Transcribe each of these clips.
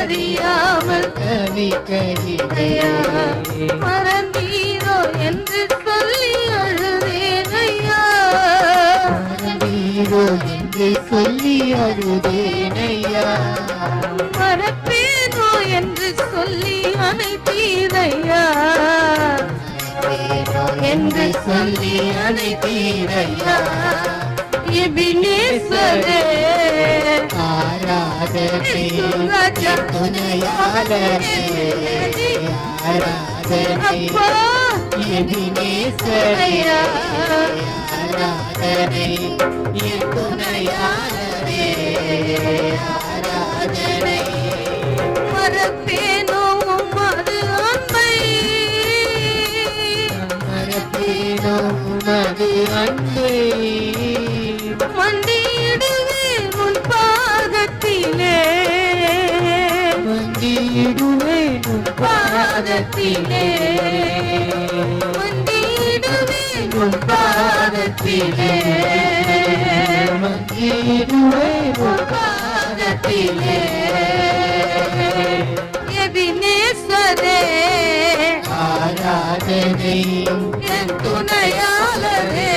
அறியாமல் தவிக்கையா மறந்தீரோ என்று சொல்லி அழுதேனையா மறந்தீரோ என்று சொல்லி அழுதேனையா மறப்பேனோ என்று சொல்லி அனைத்தீரையா என்று சொல்லி அழைத்தீரையா எபினேசரே ஆராதனை துணையாளரே ஆராதனை அப்பா எபினேசரே ஆராதனை என் துணையாளரே ஆராதனை மறப்பேனோ உமது அன்பை மறப்பேனோ உமது அன்பை மண்டியிடுவேன் உன் பாதத்திலே மண்டியிடுவேன் உன் பாதத்திலே மண்டியிடுவேன் உன் பாதத்திலே மண்டியிடுவேன் உன் பாதத்திலே எபினேசரே ஆராதனை என் துணையாளரே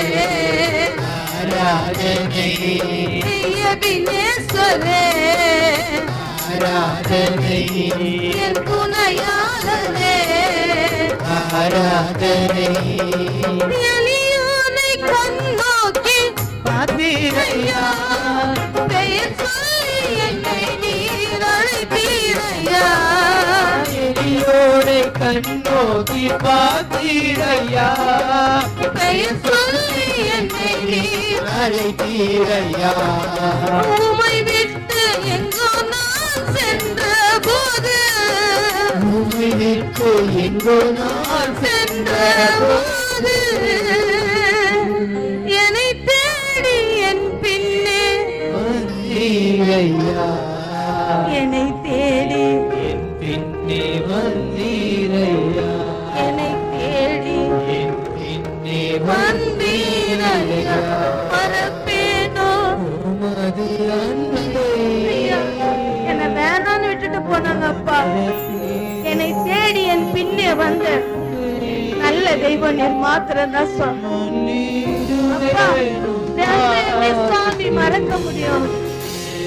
ஆராதனை எபினேசரே ஆராதனை என் துணையாளரே ஆராதனை எளியோனை கண்ணோக்கி பார்த்தீரையா பெயர் சொல்லி என்னை நீர் அழைத்தீரையா எளியோரை கண்ணோக்கி பார்த்தீரையா பெயர் சொல்லி என்னை நீர் அழைத்தீரையா உம்மை விட்டு எங்கோ நான் சென்ற போது பூமி விட்டு எங்கோ நான் சென்ற போது என்னை தேடி என் பின்னே வந்தீரையா என்னை தேடி என் பின்னே வந்தீரையா என்னை தேடி என் பின்னே வந்தீரையா மறப்பேனோ உமது அன்பை ஐயா, என்னை வேணான்னு விட்டுட்டு போனாங்க அப்பா என்னை தேடி என் பின்னே வந்த நல்ல தெய்வம் நீர் மாத்திரம் தான் சொன்னோம் அப்பா இந்த அன்பை எப்படி சாமி மறக்க முடியும்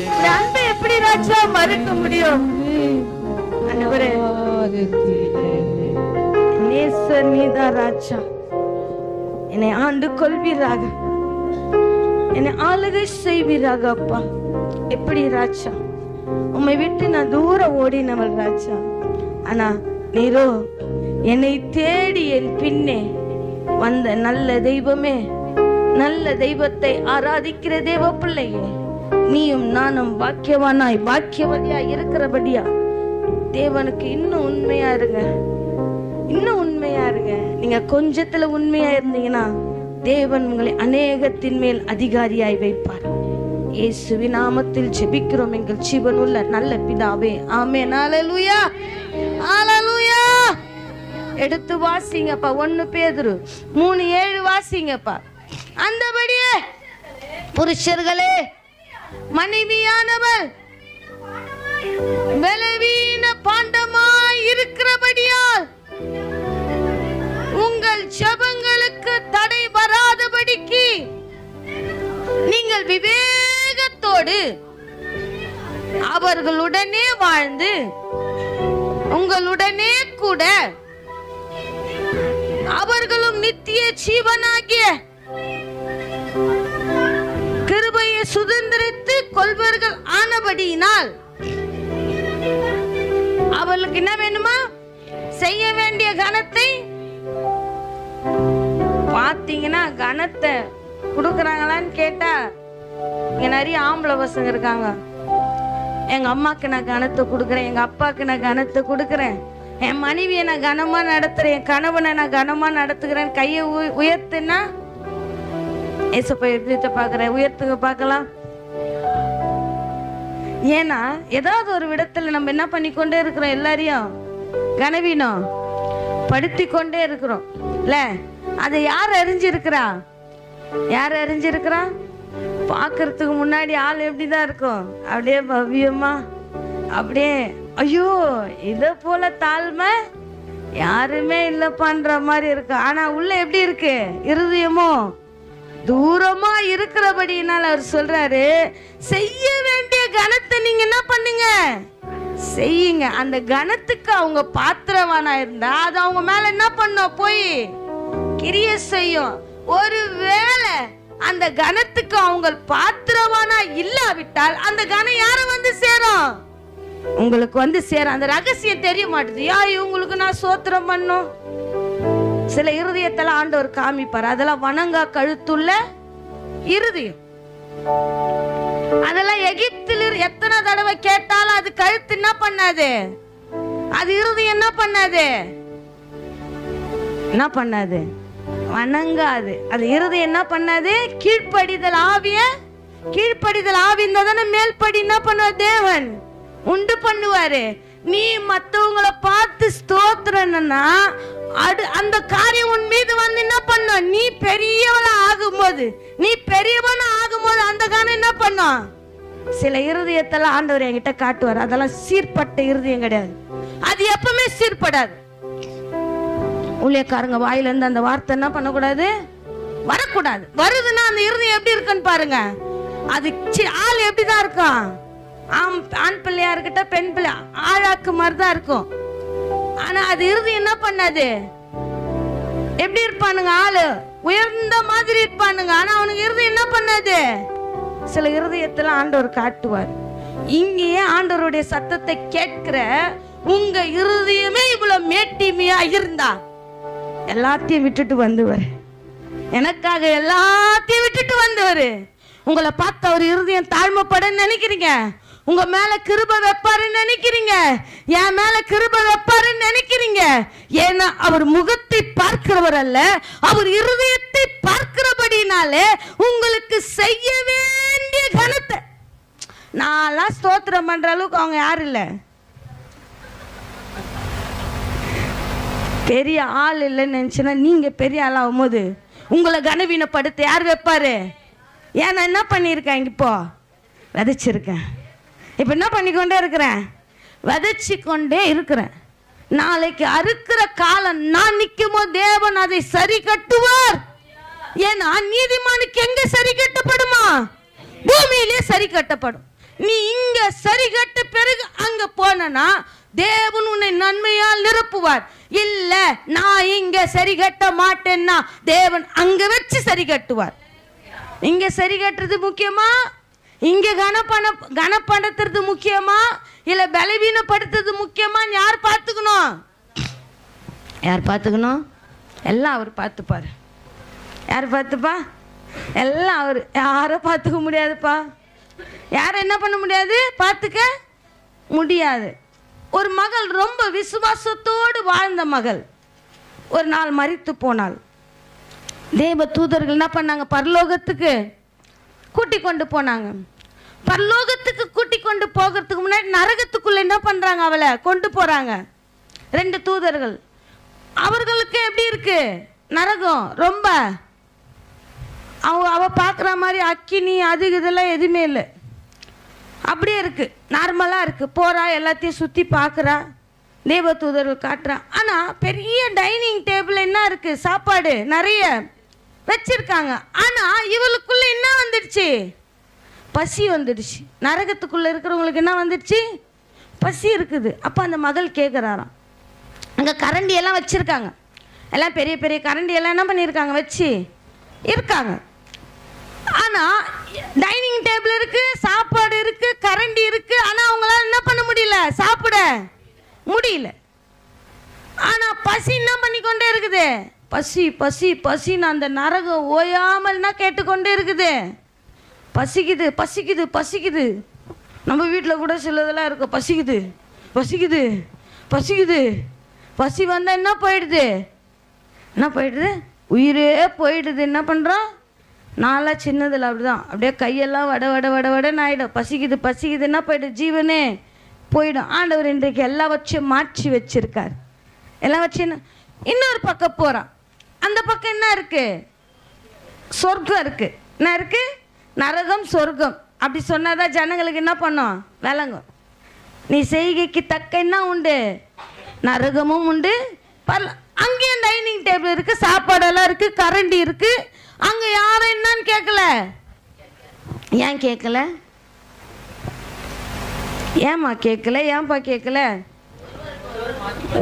இந்த அன்பை எப்படி ராஜா மறக்க முடியும் ஆண்டவரே நேசர் நீதான் ராஜா என்னை ஆண்டு கொள்வீராக என்னை ஆளுகை செய்வீராக அப்பா எப்படி ராஜா உம்மை விட்டு நான் தூரம் ஓடினவள் ராஜா ஆனா நீரோ என்னை தேடி என் பின்னே வந்த நல்ல தெய்வமே நல்ல தெய்வத்தை ஆராதிக்கிற தேவ பிள்ளையே நீயும் நானும் பாக்கியவானாய் பாக்கியவதியாய் இருக்கிறபடியா தேவனுக்கு இன்னும் உண்மையா இருங்க இன்னும் உண்மையா இருங்க நீங்க கொஞ்சத்துல உண்மையா இருந்தீங்கன்னா தேவன் உங்களை அநேகத்தின் மேல் அதிகாரியாய் வைப்பார் இயேசுவின் நாமத்தில் ஜெபிக்கிறோம் எங்கள் ஜீவனுள்ள நல்ல பிதாவே ஆமென் ஹல்லேலூயா ஹல்லேலூயா எடுத்து வாசிங்கப்பா 1 பேதுரு 3:7 வாசிங்கப்பா அந்தபடியே புருஷர்களே மனைவியானவள் பலவீன பாண்டமாய் இருக்கிறபடியால் உங்கள் ஜெபங்களுக்கு தடை வராதபடிக்கு நீங்கள் விவேகத்தோடு அவர்களுடனே வாழ்ந்து உங்களுடனே கூட அவர்களும் நித்திய ஜீவனாகிய கிருபையை சுதந்திரித்து கொள்வர்கள் ஆனபடியினால் அவளுக்கு என்ன வேணுமா செய்ய வேண்டிய கனத்தை பாத்தீங்கன்னா கனத்தை கொடுக்கறாங்களான்னு கேட்டா இங்க நிறைய ஆம்பளை பசங்க இருக்காங்க. எங்க அம்மாக்கு நான் கனத்தை கொடுக்குறேன், எங்க அப்பாக்கு நான் கனத்தை கொடுக்குறேன், என் மனைவியை நான் கனமா நடத்துறேன், என் கணவனை நான் கனமா நடத்துக்கிறேன். கையை உயர்த்துனா ஏசப்பா எப்படி பாக்குறேன், உயர்த்துங்க பார்க்கலாம். ஏன்னா ஏதாவது ஒரு விடத்துல நம்ம என்ன பண்ணிக்கொண்டே இருக்கிறோம், எல்லாரையும் கனவீனம் படுத்தி கொண்டே இருக்கிறோம் இல்ல. அதை யார் அறிஞ்சிருக்கிறா? யார் அறிஞ்சிருக்கிறா? பாக்குறதுக்கு முன்னாடி ஆள் எப்படிதான் இருக்கும், அப்படியே பவ்யமா அப்படியே ஐயோ இதை போல தாழ்மை யாருமே இல்லைப்பான்ற மாதிரி இருக்கு. ஆனா உள்ள எப்படி இருக்கு இருதயமோ தூரமா இருக்கிறபடினால அவர் சொல்றாரு, செய்ய வேண்டிய கணத்தை நீங்க என்ன பண்ணுங்க, செய்யுங்க. அந்த கணத்துக்கு அவங்க பாத்திரவானா இருந்தா அது அவங்க மேல என்ன பண்ணும், போய் கிரிய செய்யும். ஒருவேளை அந்த கணத்துக்கு அவங்க பாத்திரவானா இல்லாவிட்டால் அந்த கணம் யார வந்து சேரும், உங்களுக்கு வந்து சேரும். அந்த ரகசியம் தெரிய மாட்டுது. இவங்களுக்கு நான் சோத்திரம் பண்ணும். சில இருதயத்தெல்லாம் ஆண்டவர் காமிப்பார். அதெல்லாம் வணங்கா கழுத்துள்ள இருதயம். அதெல்லாம் எகிப்தில் எத்தனை தடவை கேட்டாலும் அது கழுத்து என்ன பண்ணாது, அது இருதயம் என்ன பண்ணாது, என்ன பண்ணாது, வணங்காது. அது இருதயம் என்ன பண்ணாது, கீழ்ப்படிதல் ஆவிய, கீழ்ப்படிதல் ஆவி இருந்தாதானே மேல்படி என்ன பண்ணுவார், தேவன் உண்டு பண்ணுவாரு. நீ மற்றவங்களை பார்த்து ஸ்தோத்திரன்னா அந்த காரியம் உன் மீது வந்து என்ன பண்ணும், நீ பெரியவளா ஆகும்போது, நீ பெரியவனா ஆகும்போது அந்த காரணம் என்ன பண்ணும். சில இருதயத்தெல்லாம் ஆண்டவர் என்கிட்ட காட்டுவார். அதெல்லாம் சீர்பட்ட இருதயம் கிடையாது. அது எப்பவுமே சீர்படாது. ஊழியக்காரங்க வாயில இருந்து அந்த வார்த்தை என்ன பண்ணக்கூடாது, வரக்கூடாது. வருதுன்னா அந்த இருதயம் எப்படி இருக்குன்னு பாருங்க. அது ஆள் எப்படிதான் இருக்கும், ஆண் பிள்ளையா இருக்கட்டும் பெண் பிள்ளை ஆழாக்கு மாதிரிதான் இருக்கும். ஆனா அது இருதயம் என்ன பண்ணாது, எப்படி இருப்பானுங்க, ஆளு உயர்ந்த மாதிரி இருப்பானுங்க. ஆனா அவனுக்கு இருதயம் என்ன பண்ணாது. சில இருதயத்துல ஆண்டவர் காட்டுவார். இங்கேயே ஆண்டவருடைய சத்தத்தை கேட்கிற உங்க இருதயமே இவ்வளவு மேட்டிமையா இருந்தா எல்லாத்தையும் விட்டுட்டு வந்தவர், எனக்காக எல்லாத்தையும் விட்டுட்டு வந்தவர். உங்களை பார்த்து அவர் இருதயம் தாழ்மைப்பட நினைக்கிறீங்க, உங்க மேல கிருபை வைப்பாருன்னு நினைக்கிறீங்க, என் மேல கிருபை வைப்பாருன்னு நினைக்கிறீங்க. ஏன்னா அவர் முகத்தை பார்க்கிறவர் அல்ல, அவர் இருதயத்தை பார்க்கிறபடினாலே உங்களுக்கு செய்ய வேண்டிய கணத்தை. நான்லாம் ஸ்தோத்திரம் பண்ற அளவுக்கு அவங்க யாரும் இல்லை, பெரிய ஆள் இல்லைன்னு நினைச்சுன்னா நீங்க பெரிய ஆள் ஆகும் போது உங்களை கனவீனப்படுத்த யார் வைப்பாரு. ஏன் நான் என்ன பண்ணியிருக்கேன், இப்போ விதைச்சிருக்கேன், இப்போ என்ன பண்ணிக்கொண்டே இருக்கிறேன், விதைச்சி கொண்டே இருக்கிறேன். நாளைக்கு அறுக்கிற காலம் நான் நிற்கும் போது தேவன் அதை சரி கட்டுவார். ஏன்னா நீதிமானுக்கு எங்க சரி கட்டப்படுமா, பூமியிலே சரி கட்டப்படும். நீ இங்க சரி கட்ட பிறகு அங்க போனா தேவன் உன்னை நன்மையால் நிரப்புவார். இல்ல நான் இங்க சரி கட்ட மாட்டேன்னா தேவன் அங்க வச்சு சரி கட்டுவார். இங்க சரி கட்டுறது முக்கியமா, இங்க கனப்படுத்துறது முக்கியமா, இல்ல பலவீனப்படுத்துறது முக்கியமா, யார் பார்த்துக்கணும், யார் பார்த்துக்கணும், எல்லாம் அவர் பார்த்துப்பாரு. யார் பார்த்துப்பா, எல்லாம் அவர். யாரும் பார்த்துக்க முடியாதுப்பா, யாரும் என்ன பண்ண முடியாது, பார்த்துக்க முடியாது. ஒரு மகள் ரொம்ப விசுவாசத்தோடு வாழ்ந்த மகள் ஒரு நாள் மரித்து போனாள். தேவ தூதர்கள் என்ன பண்ணாங்க, பரலோகத்துக்கு கூட்டி கொண்டு போனாங்க. பரலோகத்துக்கு கூட்டி கொண்டு போகிறதுக்கு முன்னாடி நரகத்துக்குள்ள என்ன பண்றாங்க, அவளை கொண்டு போறாங்க 2 தூதர்கள். அவர்களுக்கு எப்படி இருக்கு நரகம், ரொம்ப அவ பார்க்குற மாதிரி அக்கினி அது இதெல்லாம் எதுவுமே இல்லை, அப்படியே இருக்கு, நார்மலா இருக்கு. போறா, எல்லாத்தையும் சுத்தி பார்க்குறா, தேவ தூதர்கள் காட்டுறா. ஆனா பெரிய டைனிங் டேபிள் என்ன இருக்கு, சாப்பாடு நிறைய வச்சிருக்காங்க. ஆனா இவளுக்குள்ள என்ன வந்துடுச்சு, பசி வந்துடுச்சு. நரகத்துக்குள்ள இருக்கிறவங்களுக்கு என்ன வந்துடுச்சு, பசி இருக்குது. அப்போ அந்த மகள் கேட்குறாராம், அங்கே கரண்டி எல்லாம் வச்சிருக்காங்க, எல்லாம் பெரிய பெரிய கரண்டி எல்லாம் என்ன பண்ணியிருக்காங்க, வச்சு இருக்காங்க. ஆனால் டைனிங் டேபிள் இருக்கு, சாப்பாடு இருக்கு, கரண்டி இருக்கு. ஆனால் அவங்களால என்ன பண்ண முடியல, சாப்பிட முடியல. ஆனால் பசி என்ன பண்ணிக்கொண்டே இருக்குது, பசி பசி பசின்னு அந்த நரகம் ஓயாமல்னா கேட்டுக்கொண்டே இருக்குது. பசிக்குது பசிக்குது பசிக்குது. நம்ம வீட்டில் கூட சிலதெல்லாம் இருக்கும், பசிக்குது பசிக்குது பசிக்குது. பசி வந்தால் என்ன போயிடுது, என்ன போயிடுது, உயிரே போயிடுது. என்ன பண்ணுறோம், நான்லாம் சின்னதில் அப்படிதான், அப்படியே கையெல்லாம் வட வட வட வடன்னு ஆகிடும். பசிக்குது பசிக்குது என்ன போயிடும், ஜீவனே போயிடும். ஆண்டவர் இன்றைக்கு எல்லாவற்றையும் மாற்றி வச்சிருக்கார். எல்லாவற்றையும் இன்னொரு பக்கம் போகிறான். அந்த பக்கம் என்ன இருக்கு, சொர்க்கம் இருக்கு. என்ன இருக்கு, நரகம் சொர்க்கம். அப்படி சொன்னாதான் ஜனங்களுக்கு என்ன பண்ணும், விளங்கும். நீ செய்கைக்கு தக்க என்ன உண்டு, நரகமும் உண்டு. அங்கேயும் டைனிங் டேபிள் இருக்கு, சாப்பாடெல்லாம் இருக்கு, கரண்டி இருக்கு. அங்க யாரும் என்னன்னு கேட்கல. ஏன் கேட்கல? ஏம்மா கேட்கல? ஏன்பா கேட்கல?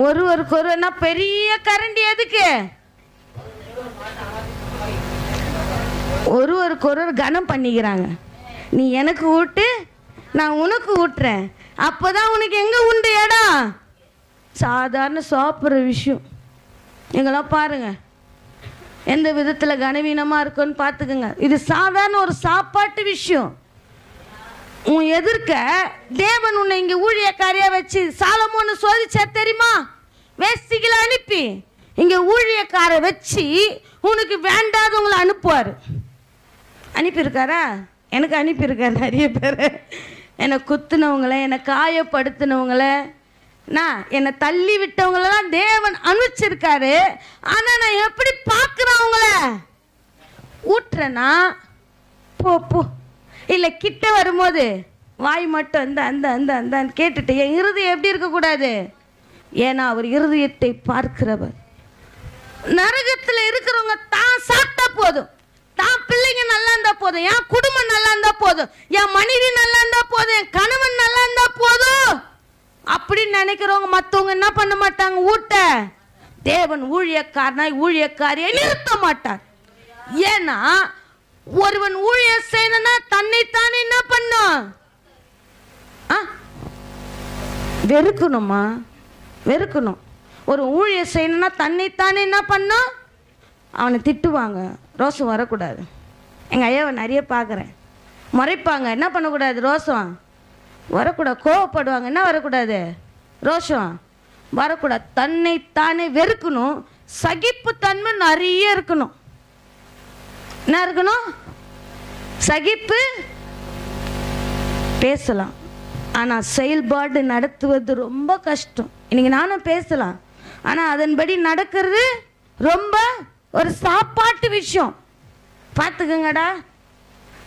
ஒருவருக்கு ஒருவர்னா பெரிய கரண்டி எதுக்கு? ஒருவருக்கு ஒருவர் கனம் பண்ணிக்கிறாங்க. நீ எனக்கு ஊட்டு, நான் உனக்கு ஊட்டுறேன். அப்போதான் உனக்கு எங்க உண்டு இடம். சாதாரண சாப்பிட்ற விஷயம் எங்கெல்லாம் பாருங்க எந்த விதத்தில் கனவீனமாக இருக்குன்னு பார்த்துக்குங்க. இது சாதாரண ஒரு சாப்பாட்டு விஷயம். உன் எதிர்க்க தேவன் உன்னை இங்கே ஊழியக்காரியாக வச்சு சாலமோன்னு சோதிச்சா தெரியுமா? வேஸ்டிகளை அனுப்பி இங்கே ஊழியக்காரை வச்சு உனக்கு வேண்டாதவங்களை அனுப்புவார். அனுப்பியிருக்காரா? எனக்கு அனுப்பியிருக்காரு நிறைய பேர். என்னை குத்துனவங்கள, என்னை காயப்படுத்தினவங்கள, என்னை தள்ளி விட்டவங்களெல்லாம் தேவன் அனுப்பிச்சிருக்காரு. ஆனால் நான் எப்படி பார்க்குறவங்கள ஊட்டுறேன்னா போ போ, இல்லை கிட்ட வரும்போது வாய் மட்டும் அந்த அந்த அந்த அந்த கேட்டுட்டு என் இருதயம் எப்படி இருக்கக்கூடாது? ஏன்னா அவர் இருதயத்தை பார்க்கிறவர். நரகத்தில் இருக்கிறவங்க தான் சாப்பிட்டா போதும், தான் பிள்ளைங்க நல்லா இருந்தா போதும், என் குடும்பம் நல்லா இருந்தா போதும், என் மனைவி நல்லா இருந்தா போதும், என் கணவன் நல்லா இருந்தா போதும் அப்படின்னு நினைக்கிறவங்க மற்றவங்க என்ன பண்ண மாட்டாங்க? ஊட்ட. தேவன் ஊழியக்காரனாய் ஊழியக்காரியை நிறுத்த மாட்டார். ஏன்னா ஒருவன் ஊழியர் செய்யணும்னா தன்னைத்தானே என்ன பண்ணும்? வெறுக்கணுமா? வெறுக்கணும். ஒரு ஊழியர் செய்யணும்னா தன்னைத்தானே என்ன பண்ணும்? அவனை திட்டுவாங்க, ரோசம் வரக்கூடாது. எங்கள் ஐயாவை நிறைய பார்க்குறேன், முறைப்பாங்க, என்ன பண்ணக்கூடாது? ரோசம் வரக்கூடாது. கோவப்படுவாங்க, என்ன வரக்கூடாது? ரோஷம் வரக்கூடாது. தன்னைத்தானே வெறுக்கணும். சகிப்புத்தன்மை நிறைய இருக்கணும். என்ன இருக்கணும்? சகிப்பு. பேசலாம், ஆனால் செயல்பாடு நடத்துவது ரொம்ப கஷ்டம். இன்னைக்கு நானும் பேசலாம், ஆனால் அதன்படி நடக்கிறது ரொம்ப ஒரு சாப்பாட்டு விஷயம். பார்த்துக்குங்கடா.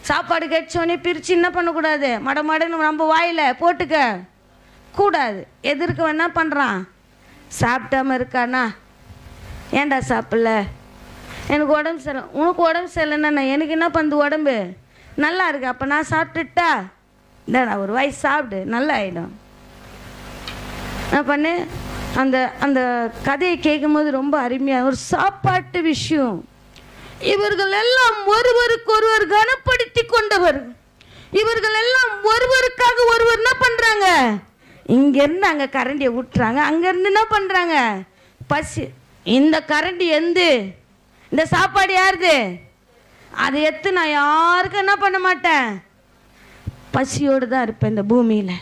சாப்பாடு கட்சோடனே பிரித்து என்ன பண்ணக்கூடாது? மடமடன்னு நம்ம வாயில் போட்டுக்க கூடாது. எதிர்க்க என்ன பண்ணுறான்? சாப்பிட்டாம இருக்கானா? ஏன்டா சாப்பிடல? எனக்கு உடம்பு சரியில்லை. உனக்கு உடம்பு சரியில்லைன்னா எனக்கு என்ன பண்ணுது? உடம்பு நல்லா இருக்கு, அப்போ நான் சாப்பிட்டுட்டா இந்தா ஒரு வாய் சாப்பிடு, நல்லா ஆகிடும். நான் பண்ணு. அந்த அந்த கதையை கேட்கும்போது ரொம்ப அருமையாக ஒரு சாப்பாட்டு விஷயம். இவர்கள் எல்லாம் ஒருவருக்கு ஒருவர் கனப்படுத்தி கொண்டவர். இவர்கள் எல்லாம் ஒருவருக்காக ஒருவர் என்ன பண்றாங்க? இங்கிருந்து அங்கே கரண்டியை விட்டுறாங்க, அங்கேருந்து என்ன பண்ணுறாங்க? பசி. இந்த கரண்டி எந்து, இந்த சாப்பாடு யாருது? அதை எடுத்து நான் யாருக்கும் என்ன பண்ண மாட்டேன். பசியோடு தான் இருப்பேன், இந்த பூமியில்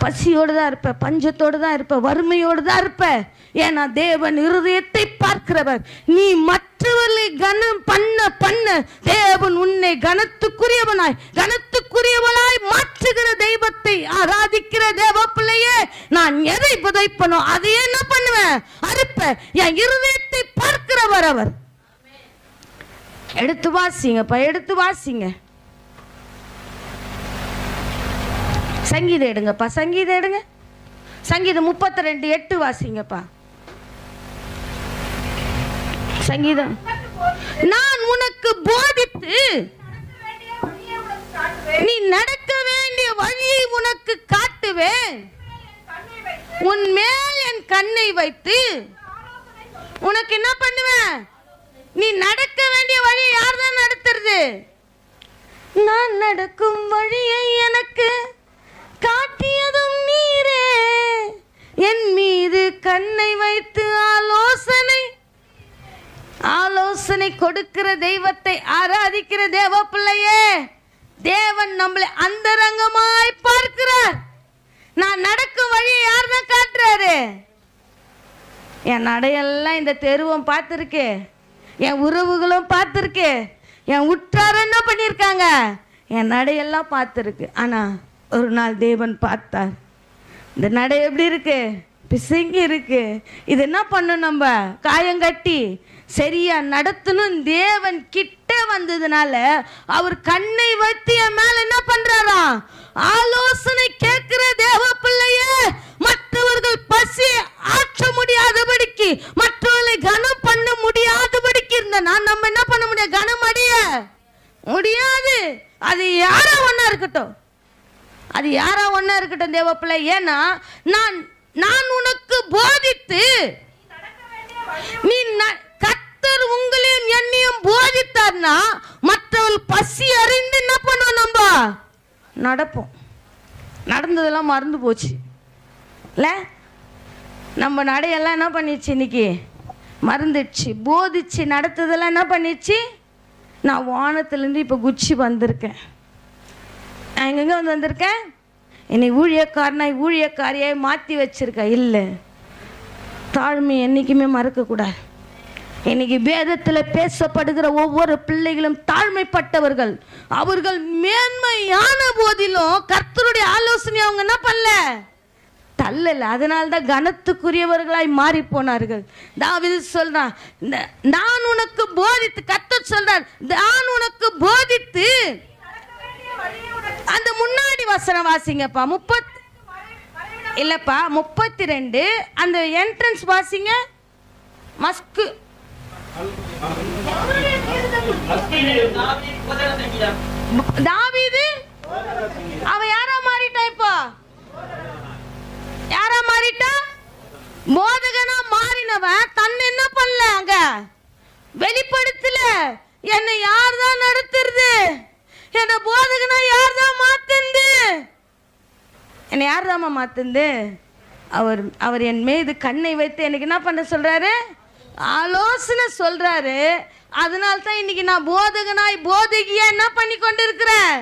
பசியோடு தான் இருப்பேன், பஞ்சத்தோடு தான் இருப்பேன், வறுமையோடு தான் இருப்பேன். ஏன்னா தேவன் இருதயத்தை பார்க்கிறவர். நீ மற்றவர்களை கனம் பண்ண பண்ண தேவன் உன்னை கனத்துக்குரியவனாய் கனத்துக்குரியவனாய் மாற்றுகிற தெய்வத்தை ஆராதிக்கிற தேவ பிள்ளையே, நான் எதை புதைப்பனோ அதை என்ன பண்ணுவேன்? அறுப்பேன். என் இருதயத்தை பார்க்கிறவர் அவர். எடுத்து வாசிங்கப்பா, எடுத்து வாசிங்க. சங்கீதம் எடுங்கப்பா, சங்கீதம் எடுங்க. சங்கீதம் 32:8 வாசிங்கப்பா. சங்கீதம். நான் உனக்கு போதித்து நீ நடக்க வேண்டிய வழியை உனக்கு காட்டுவேன். உன் மேல் என் கண்ணை வைத்து உனக்கு என்ன பண்ணுவேன்? நீ நடக்க வேண்டிய வழியை யார் தான் நடத்துறது? நான் நடக்கும் வழியை எனக்கு காட்டியதும் நீரே. என் மீது கண்ணை வைத்து ஆலோசனை கொடுக்கிற தெய்வத்தை ஆராதிக்கிற தேவ பிள்ளையே, தேவன் நம்மளை அந்தரங்கமாய் பார்க்கிறார். நான் நடக்கும் வழியை யார் தான் காட்டுறாரு? என் நடையெல்லாம் இந்த தெருவும் பார்த்துருக்கு, என் உறவுகளும் பார்த்துருக்கு, என் உற்றார் என்ன பண்ணியிருக்காங்க, என் நடையெல்லாம் பார்த்துருக்கு. ஆனால் ஒரு நாள் தேவன் பார்த்தார், இந்த நடை எப்படி இருக்கு? பிசங்கி இருக்கு. இது என்ன பண்ணும்? நம்ம காயங்கட்டி சரியா நடத்தணும். தேவன் கிட்ட வந்ததுனால அவர் கண்ணை வைத்து என் மேல என்ன பண்றாரா? ஆலோசனை கேட்கிற தேவ பிள்ளையே, மற்றவர்கள் பசி ஆற்ற முடியாதபடிக்கு, மற்றவர்களை கனம் பண்ண முடியாதபடிக்கு இருந்தனா நம்ம என்ன பண்ண முடியாது? கனம் அடைய முடியாது. அது யாரா ஒண்ணா இருக்கட்டும், அது யாரா ஒண்ணா இருக்கட்டும் தேவ பிள்ளை. ஏன்னா நான் உனக்கு போதித்து நீ கர்த்தர் உங்களையும் என்னையும் போதித்தார்னா மற்றவர்கள் பசி அறிந்து என்ன பண்ணுவோம்? நம்ம நடப்போம். நடந்ததெல்லாம் மறந்து போச்சு இல்ல? நம்ம நடையெல்லாம் என்ன பண்ணிச்சு? இன்னைக்கு மறந்துடுச்சு. போதிச்சு நடத்ததெல்லாம் என்ன பண்ணிச்சு? நான் வானத்திலேருந்து இப்போ குச்சி வந்திருக்கேன். நான் எங்கெங்க வந்திருக்கேன்? என்னை ஊழியக்காரியாய் மாற்றி வச்சிருக்க. இல்லை, தாழ்மை என்றைக்குமே மறக்கக்கூடாது. இன்னைக்கு வேதத்தில் பேசப்படுகிற ஒவ்வொரு பிள்ளைகளும் தாழ்மைப்பட்டவர்கள். அவர்கள் மேன்மையான போதிலும் கர்த்தருடைய ஆலோசனை அவங்க என்ன பண்ணல? தள்ளல. அதனால்தான் கனத்துக்குரியவர்களாய் மாறி போனார்கள். தாவீது சொல்றான், நான் உனக்கு போதித்து, கர்த்தர் சொல்றார், நான் உனக்கு போதித்து. அந்த முன்னாடி வசனம் வாசிங்கப்பா. 32 அந்த என்ட்ரன்ஸ் வாசிங்க. மஸ்கு தாவீது அவன் யாரா மாறிட்டான்? இப்போ யாரா மாறிட்டா? போதகனா மாறினவன் தன்னை என்ன பண்ணல? அங்க வெளிப்படுத்தல. என்னை யார் தான் நடத்துறது? என்ன போதகனா யார் தான் மாத்துந்து? என்னை யார் தாமா மாத்துந்து? அவர் என் மீது கண்ணை வைத்து எனக்கு என்ன பண்ண சொல்றாரு? ஆலோசனை சொல்றாரு. அதனால தான் இன்னைக்கு நான் போதகியா என்ன பண்ணி கொண்டு இருக்கிறேன்?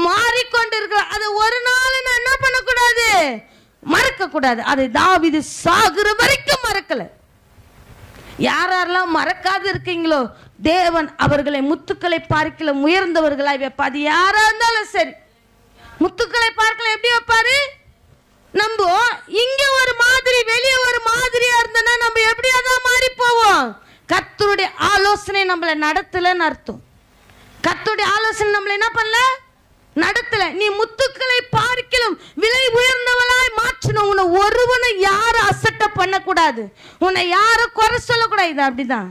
மாறிக்கொண்டு இருக்கிறேன். அதை ஒரு நாள் நான் என்ன பண்ணக்கூடாது? மறக்க கூடாது. அதை தாவீது சாகுற வரைக்கும் மறக்கல. யாரெல்லாம் மறக்காது இருக்கீங்களோ தேவன் அவர்களை முத்துக்களை பார்க்கல உயர்ந்தவர்களாய் வைப்பார். அது யாரா இருந்தாலும் சரி, முத்துக்களை பார்க்கல எப்படி வைப்பாரு? நம்ம இங்க ஒரு மாதிரி வெளியே ஒரு மாதிரியா இருந்தனா நம்ம எப்படியாதான் மாறி போவோம். கர்த்தருடைய ஆலோசனை நம்மளை நடத்தலன்னு அர்த்தம். கர்த்தருடைய ஆலோசனை நம்மளை என்ன பண்ணல? நடத்தல. நீ முத்துக்களை பார்க்கலும் விலை உயர்ந்தவளாய் மாற்றணும். உன்னை ஒருவனை யாரும் அசட்ட பண்ணக்கூடாது, உன்னை யாரும் குறை சொல்லக்கூடாது. இது அப்படிதான்.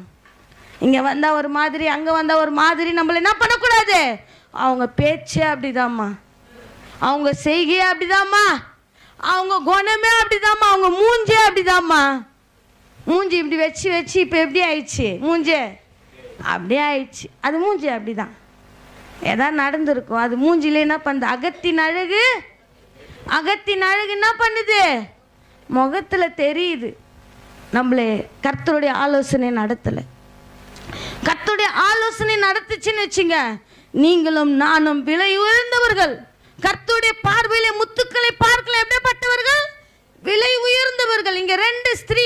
இங்க வந்தா ஒரு மாதிரி, அங்க வந்தா ஒரு மாதிரி நம்மள என்ன பண்ணக்கூடாது? அவங்க பேச்சே அப்படிதாம்மா, அவங்க செய்கையே அப்படிதாம்மா, அவங்க குணமே அப்படிதாம்மா, அவங்க மூஞ்சே அப்படிதாம்மா. மூஞ்சி இப்படி வச்சு வச்சு இப்போ எப்படி ஆயிடுச்சு? மூஞ்சே அப்படியே ஆயிடுச்சு. அது மூஞ்சி அப்படிதான். ஏதாவது நடந்திருக்கும். அது மூஞ்சில என்ன பண்ணுது? அகத்தின் அழகு என்ன பண்ணுது? முகத்துல தெரியுது. நம்மளே கர்த்தருடைய ஆலோசனை நடத்தலை. கர்த்தருடைய ஆலோசனை நடத்துச்சுன்னு வச்சுங்க, நீங்களும் நானும் விலை உயர்ந்தவர்கள். கர்த்தருடைய பார்வையில முத்துக்களை பார்க்கல எப்படிப்பட்டவர்கள்? விலை உயர்ந்தவர்கள். இங்க 2 ஸ்திரீ,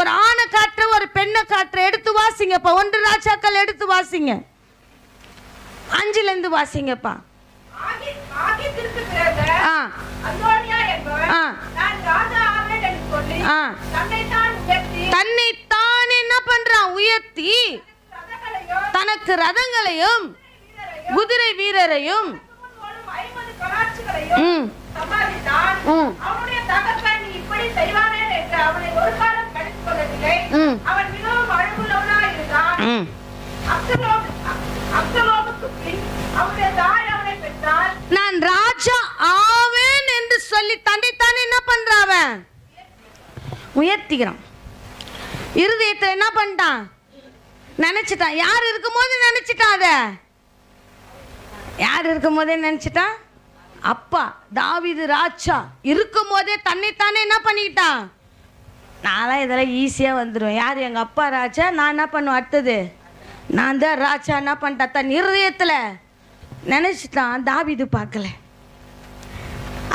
ஒரு ஆணை காட்டுற ஒரு பெண்ணை காட்டுற. எடுத்து வாசிங்கப்பா. 1 ராஜாக்கள் எடுத்து வாசிங்க. 5ல இருந்து வாசிங்கப்பா. தன்னைத்தான் என்ன பண்றான்? உயர்த்தி தனக்கு ரதங்களையும் குதிரை வீரரையும் நான் ராஜா ஆவேன் என்று சொல்லி தன்னைத்தான் என்ன பண்றான்? உயர்த்திக்கிறான். இருதயத்தை என்ன பண்ணிட்டான்? நினைச்சிட்டான். யார் இருக்கும் போது நினைச்சிட்டான். அத யார் இருக்கும் போதே நினைச்சிட்டான்? அப்பா தாவீது ராஜா இருக்கும் போதே தன்னைத்தானே என்ன பண்ணிக்கிட்டான்? நான்லாம் இதெல்லாம் ஈஸியாக வந்துடுவேன். யார்? எங்கள் அப்பா ராஜா, நான் என்ன பண்ணுவேன்? அடுத்தது நான் தான் ராஜா. என்ன பண்ணிட்டா? தன் இருதயத்தில் நினைச்சிட்டான். தாவீது பார்க்கல.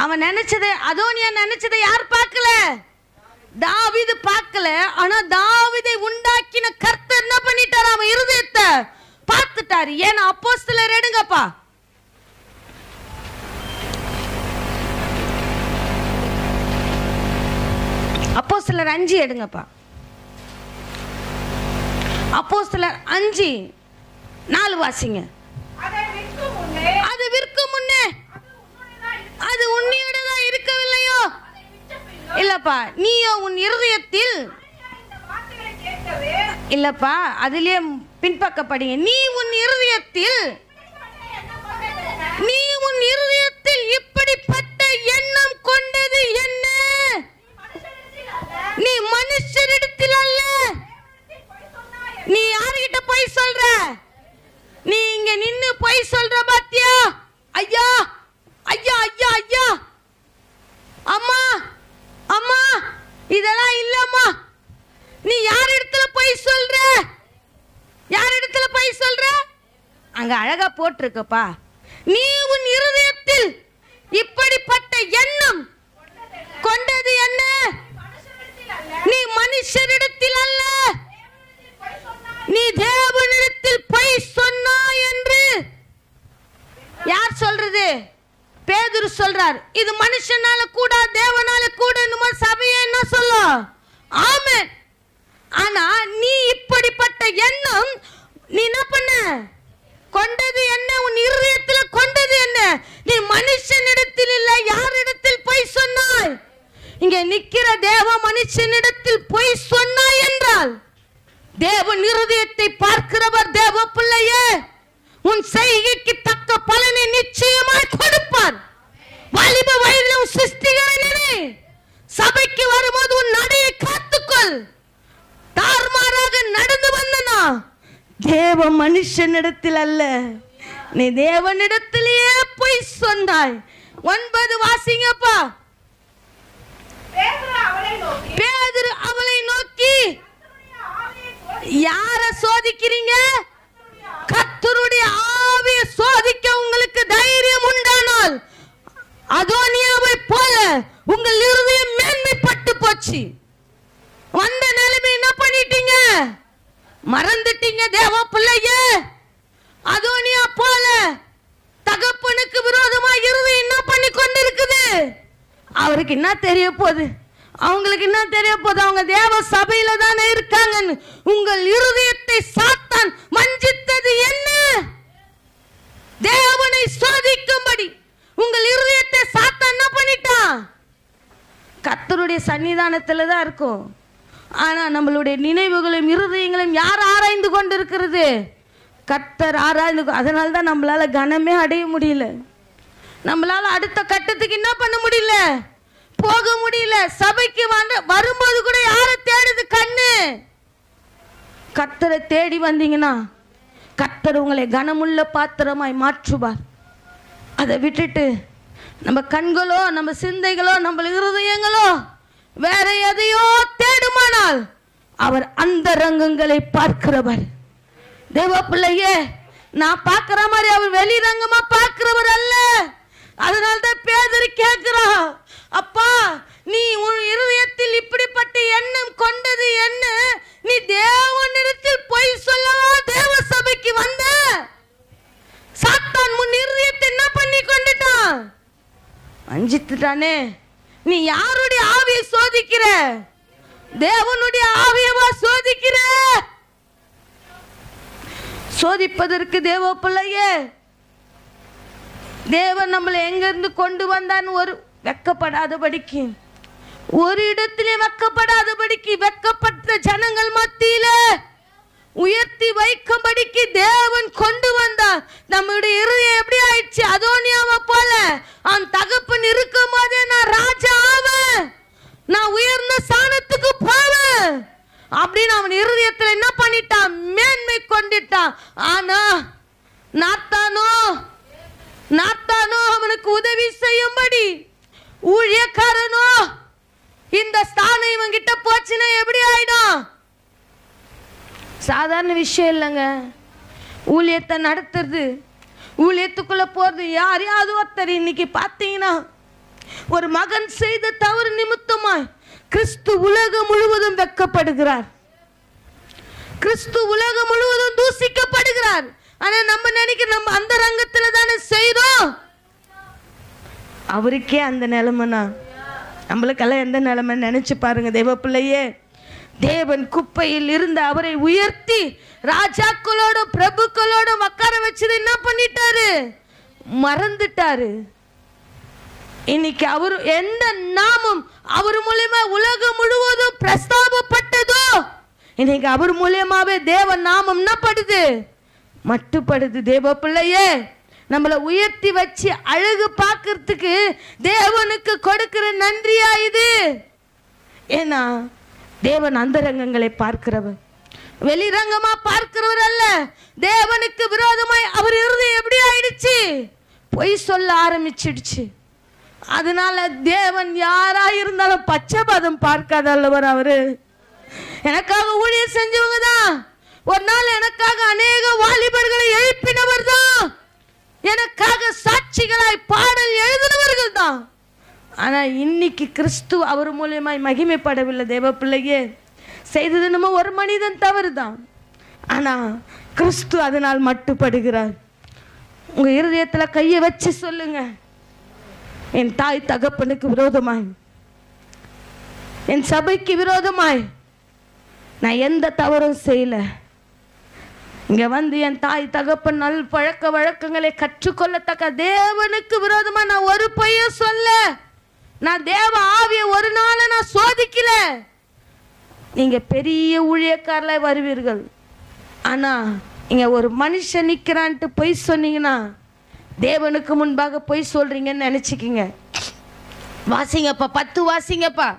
அவன் நினைச்சதை, அதோனியா நினைச்சதை யார் பார்க்கல? தாவீது பார்க்கல. ஆனா தாவீதை உண்டாக்கின கர்த்தர் என்ன பண்ணிட்டார்? அவன் இருதயத்தை பார்த்துட்டாரு. ஏன்னா அப்போஸ்தலர் எடுங்கப்பா. அப்போஸ்தலர் 5 எடுங்கப்பா. அப்போஸ்தலர் 5 4 வாசிங்க. அது விற்கும் முன்னே அது உன்னியோடதா இருக்கவில்லையோ? இல்லப்பா, நீயோ உன் இருதயத்தில் இல்லப்பா, அதிலே பின்பக்க படிங்க. நீ உன் இருதயத்தில் இப்படிப்பட்ட எண்ணம் கொண்டது என்ன? நீ மனுஷரிடத்தில் அல்ல. நீ யார்கிட்ட போய் சொல்ற? நீ இங்க நின்னு போய் சொல்ற பாத்தியா? ஐயா ஐயா ஐயா ஐயா, அம்மா அம்மா, இதெல்லாம் இல்லம்மா. நீ யார் இடத்துல போய் சொல்ற? யார் இடத்துல போய் சொல்ற? அங்க அழகா போட்டிருக்கப்பா, நீ உன் இருதயத்தில் இப்படிப்பட்ட எண்ணம் கொண்டது என்ன? நீ மனுஷரிடத்தில் அல்ல, நீ தேவனிடத்தில் போய் சொன்னாய் என்று. யார் சொல்றது? பேதுரு சொல்றார். இது மனுஷனால கூட தேவனால கூட சபையை என்ன சொல்லும்? ஆமென். ஆனா நீ இப்படிப்பட்ட எண்ணம் நீ என்ன பண்ண? கொண்டது என்ன? உன் இருதயத்தில் கொண்டது என்ன? நீ மனுஷனிடத்தில் இல்ல, யாரிடத்தில் போய் சொன்னாய்? இங்க நிக்கிற தேவ மனுஷனிடத்தில் போய் சொன்னாய் என்றால் தேவன் இருதயத்தை பார்க்கிறவர். தேவ பிள்ளையே, உன் செய்கைக்கு தக்க பலனை நிச்சயமாய் கொடுப்பார். வாலிப வயதிலும் சிருஷ்டிகரனே, சபைக்கு வரும்போது உன் நடையை காத்துக்கொள். தார்மாராக நடந்து வந்தனா தேவ மனுஷனிடத்தில் அல்ல, நீ தேவனிடத்திலேயே போய் சொன்னாய். 9 வாசிங்கப்பா. பேதுரு அவளை நோக்கி, யார சோதிக்கிறீங்க? கர்த்தருடைய ஆவியை சோதிக்க உங்களுக்கு தைரியம் உண்டானால் அதோனியாவை போல உங்கள் இருதயம் மேன்மைப்பட்டு போச்சு. வந்த நிலைமை என்ன பண்ணிட்டீங்க? மறந்துட்டீங்க. தேவ பிள்ளையே, அதோனியா போல தகப்பனுக்கு விரோதமா இருதயம் என்ன பண்ணி கொண்டிருக்குது? அவருக்கு என்ன தெரிய போகுது? அவங்களுக்கு என்ன தெரிய போகுது? அவங்க தேவ சபையில தானே இருக்காங்கன்னு. உங்கள் இருதயத்தை சாத்தான் வஞ்சித்தது என்ன? தேவனை சோதிக்கும்படி உங்கள் இருதயத்தை சாத்தான் என்ன பண்ணிட்டான்? கர்த்தருடைய சன்னிதானத்துல தான் இருக்கும். ஆனா நம்மளுடைய நினைவுகளும் இருதயங்களும் யார் ஆராய்ந்து கொண்டிருக்கிறது? கர்த்தர் ஆராய்ந்து. அதனால தான் நம்மளால கனமே அடைய முடியல. நம்மளால அடுத்த கட்டத்துக்கு என்ன பண்ண முடியல? போக முடியல. சபைக்கு வரும்போது கூட யாரை தேடுது? கண்ணு. கர்த்தரை தேடி வந்தீங்கன்னா கர்த்தர் உங்களை கனமுள்ள பாத்திரமாய் மாற்றுவார். அதை விட்டுட்டு நம்ம கண்களோ நம்ம சிந்தைகளோ நம்ம இருதயங்களோ வேற எதையோ தேடுமானால் அவர் அந்த ரங்கங்களை பார்க்கிறவர். தேவ பிள்ளையே, நான் பார்க்கிற மாதிரி அவர் வெளிரங்கமா பார்க்கிறவர் அல்ல. அதனால்தான் பேதுரு கேட்கிறான், அப்பா நீ உன் இருதயத்தில் இப்படிப்பட்ட எண்ணம் கொண்டது என்ன? நீ தேவனிடத்தில் போய் சொல்லவா தேவ சபைக்கு வந்த? சாத்தான் முன் இருதயத்தை என்ன பண்ணி கொண்டுட்டான்? வஞ்சித்துட்டானே. நீ யாருடைய ஆவியை சோதிக்கிற? தேவனுடைய ஆவியவா சோதிக்கிற? சோதிப்பதற்கு தேவ பிள்ளையே, தேவன் நம்மளை எங்கிருந்து கொண்டு வந்தான்னு ஒரு வெக்கப்படாதபடிக்கு, ஒரு இடத்திலே வெக்கப்படாதபடிக்கு, வெக்கப்பட்ட ஜனங்கள் மத்தியில உயர்த்தி வைக்கும்படிக்கு தேவன் கொண்டு வந்தார். நம்முடைய இருதயம் எப்படி ஆயிடுச்சு? அதோனியாவை போல அவன் தகப்பன் இருக்கும் போதே நான் ராஜா ஆவேன், நான் உயர்ந்த ஸ்தானத்துக்கு போவேன் அப்படின்னு அவன் இருதயத்தில் என்ன பண்ணிட்டான்? மேன்மை கொண்டுட்டான். ஆனா நாத்தானோ அவனுக்கு உதவி செய்யும்படி, ஊழியக்காரனோ இந்த ஸ்தானம் இவன் கிட்ட போச்சுன்னா எப்படி ஆயிடும்? சாதாரண விஷயம் இல்லைங்க. ஊழியத்தை நடத்துறது, ஊழியத்துக்குள்ள போறது. யாரையாவது ஒருத்தர் இன்னைக்கு பார்த்தீங்கன்னா ஒரு மகன் செய்த தவறு நிமித்தமாய் கிறிஸ்து உலகம் முழுவதும் வெட்கப்படுகிறார். கிறிஸ்து உலகம் முழுவதும் தூசிக்கப்படுகிறார். ஆனா நம்ம நினைக்கிற நம்ம அந்த ரங்கத்துல தானே செய்றோம். அவருக்கே அந்த நிலைமைனா நம்மளுக்கெல்லாம் எந்த நிலைமை நினைச்சு பாருங்க. தேவ பிள்ளையே, தேவன் குப்பையில் இருந்த அவரை உயர்த்தி ராஜாக்களோடும் பிரபுக்களோடும் உட்கார வச்சது என்ன பண்ணிட்டாரு? மறந்துட்டாரு. இன்னைக்கு அவர் எந்த நாமம் அவர் மூலமா உலகம் முழுவதும் பிரஸ்தாபப்பட்டதோ, இன்னைக்கு அவர் மூலமாவே தேவ நாமம் என்ன படுது? மட்டுப்படுது. தேவ பிள்ளையே, நம்மளை உயர்த்தி வச்சு அழகு பார்க்கறதுக்கு தேவனுக்கு கொடுக்கிற நன்றியா இது? ஏன்னா தேவன் அந்தரங்கங்களை பார்க்கிறவர், வெளிரங்கமா பார்க்கிறவர் அல்ல. தேவனுக்கு விரோதமாய் அவர் இருதயம் எப்படி ஆயிடுச்சு? பொய் சொல்ல ஆரம்பிச்சிடுச்சு. அதனால தேவன் யாரா இருந்தாலும் பச்சைபாதம் பார்க்காத அல்லவர் அவரு. எனக்காக ஊழியர் செஞ்சவங்க தான். ஒரு நாள் எனக்காக அநேக வாலிபர்களை எழுப்பினவர் தான். எனக்காக சாட்சிகளாய் பாடல் எழுதினவர்கள் தான். ஆனா இன்னைக்கு கிறிஸ்து அவர் மூலமாய் மகிமைப்படவில்லை. தேவ பிள்ளையே, செய்தது நம்ம ஒரு மனிதன் தவறு தான். ஆனா கிறிஸ்து அதனால் மட்டுப்படுகிறார். உங்க இருதயத்துல கையை வச்சு சொல்லுங்க, என் தாய் தகப்பனுக்கு விரோதமாய், என் சபைக்கு விரோதமாய் நான் எந்த தவறும் செய்யல. இங்க வந்து என் தாய் தகப்பன் நல் பழக்க வழக்கங்களை கற்றுக்கொள்ளத்தக்க தேவனுக்கு விரோதமா நான் ஒரு பொய்ய சொல்ல. நான் தேவ ஆவியை ஒரு நாள் நான் சோதிக்கல. நீங்க பெரிய ஊழியக்காரல வருவீர்கள். ஆனா இங்க ஒரு மனுஷன் நிக்கிறான்ட்டு பொய் சொன்னீங்கன்னா தேவனுக்கு முன்பாக பொய் சொல்றீங்கன்னு நினைச்சுக்கிங்க. வாசிங்கப்பா, 10 வாசிங்கப்பா.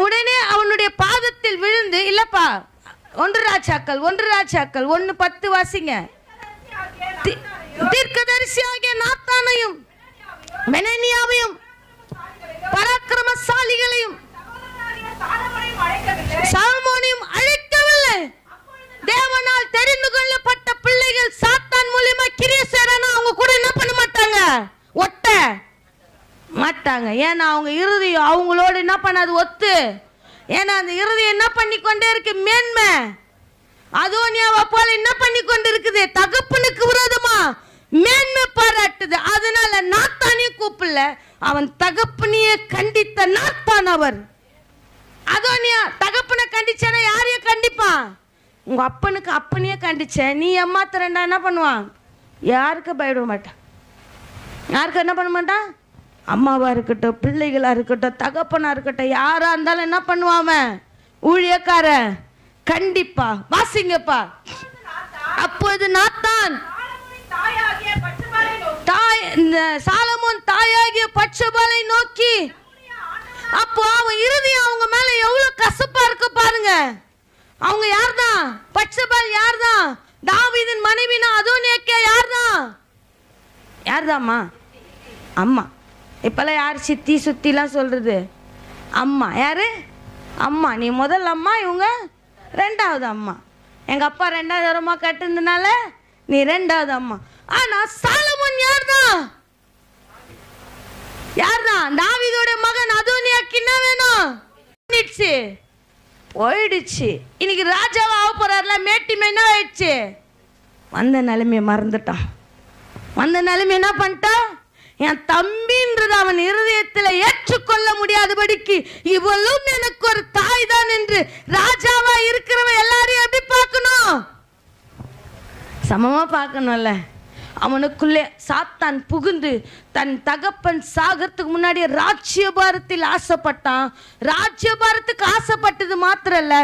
உடனே அவனுடைய பாதத்தில் விழுந்து, இல்லப்பா, 1 ராஜாக்கள் 1:10 வாசிங்க. தீர்க்கதரிசியாகிய நாத்தானையும் பெனானியாவையும் பராக்கிரமசாலிகளையும் சாலமோனையும் அழைக்கவில்லை. தேவனால் தெரிந்து கொள்ளப்பட்ட பிள்ளைகள் சாத்தான் மூலமா கிரியை செய்யறானா அவங்க கூட என்ன பண்ண மாட்டாங்க? ஒட்ட மாட்டாங்க. ஏன்னா அவங்க இருதயம் அவங்களோட என்ன பண்ணாது? ஒத்து. ஏன்னா அந்த இருதயம் என்ன பண்ணி கொண்டே இருக்கு? மேன்மை. அதோனியாவை போல என்ன பண்ணி கொண்டு இருக்குது? தகப்பனுக்கு விரோதமா மேன்மை பாராட்டுது. அதனால நாத்தானையும் கூப்பிடல, அவன் தகப்பனையே கண்டித்த நாத்தான் அவர். அதோனியா தகப்பனை கண்டிச்சானா யாரையும் கண்டிப்பான்? உங்க அப்பனுக்கு அப்பனையே கண்டிச்ச நீ ஏமாத்துறா என்ன பண்ணுவான்? யாருக்கு பயப்பட மாட்டான். யாருக்கு என்ன பண்ண மாட்டான்? அம்மாவா இருக்கட்டும், பிள்ளைகளா இருக்கட்டும், தகப்பனா இருக்கட்டும், யாரா இருந்தாலும் என்ன பண்ணுவாம? ஊழியக்கார கண்டிப்பா. வாசிங்கப்பா. அப்போது நாத்தான் சாலமோன் தாயாகிய பட்சபாலை நோக்கி, அப்போ அவன் இருதயம் அவங்க மேல எவ்வளவு கசப்பா இருக்கு பாருங்க. அவங்க யார்தான்? பட்சபால் யார்தான்? தாவீதின் மனைவினா அதோனியாக்கே யார்தான்? யார்தாம்மா? அம்மா. இப்பெல்லாம் யார் சித்தி சுத்திலாம் சொல்றது? அம்மா. யாரு? அம்மா. நீ முதல் அம்மா, இவங்க 2வது அம்மா. எங்க அப்பா 2வது வரமா கட்டுனதுனால நீ 2வது அம்மா. ஆனா சாலமோன் யார்தான்? தாவீதோட மகன் அதோனியாக்கு என்ன வேணும்? போயிடுச்சு. இன்னைக்கு ராஜாவா ஆக போறாருல, மேட்டிமே என்ன ஆயிடுச்சு? வந்த நிலைமையை மறந்துட்டான். வந்த நிலைமை என்ன பண்ணிட்டான்? என் தம்பின்றது அவன் இருதயத்தில் ஏற்றுக்கொள்ள முடியாதபடிக்கு இவளும் எனக்கு ஒரு தாய் தான் என்று ராஜாவா இருக்கிறவன் எல்லாரையும் எப்படி பார்க்கணும்? சமமா பார்க்கணும்ல. அவனுக்குள்ளே சாத்தான் புகுந்து தன் தகப்பன் சாகறதுக்கு முன்னாடி ராஜ்யபாரத்தில் ஆசைப்பட்டான். ராஜ்யபாரத்துக்கு ஆசைப்பட்டது மாத்திரம் இல்ல,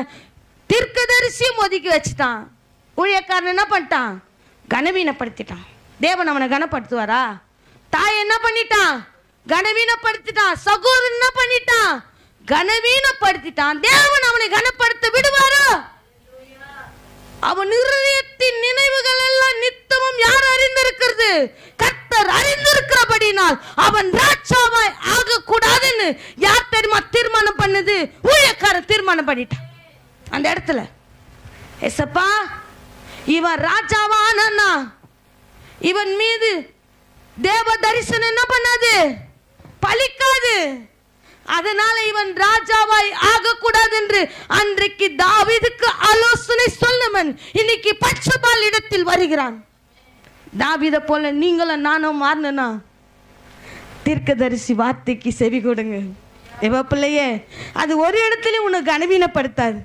தீர்க்கதரிசியும் ஒதுக்கி வச்சுட்டான். ஊழியக்காரன் என்ன பண்ணிட்டான்? கனவீனப்படுத்திட்டான். தேவன் அவனை கனப்படுத்துவாரா? தாய் என்ன பண்ணிட்டான்? கனவீனப்படுத்திட்டான். சகோதரன் என்ன பண்ணிட்டான்? கனவீனப்படுத்திட்டான். தேவன் அவனை கனப்படுத்த விடுவாரோ? அவன் இருதயத்தின் நினைவுகள் எல்லாம் நித்தமும் யார் அறிந்திருக்கிறது? கர்த்தர் அறிந்திருக்கிறபடினால் அவன் ராஜாவாய் ஆக கூடாதுன்னு யார் தெரியுமா தீர்மானம் பண்ணது? ஊழியக்காரன் தீர்மானம் பண்ணிட்டான். அந்த இடத்துல ஏசப்பா இவன் ராஜாவா ஆனானா இவன் மீது தேவ தரிசனம் என்ன பண்ணாது? பலிக்காது. அதனால இவன் ராஜாவாய் ஆகக்கூடாது என்று அன்றைக்கு தாவீதுக்கு ஆலோசனை சொன்னவன் இன்னைக்கு பட்சபால் இடத்தில் வருகிறான். தாவீதை போல நீங்களும் நானும் மாறணும்னா தீர்க்கதரிசி வார்த்தைக்கு செவி கொடுங்க. தேவ பிள்ளையே, அது ஒரு இடத்துல உன்னை கனவீனப்படுத்தாது.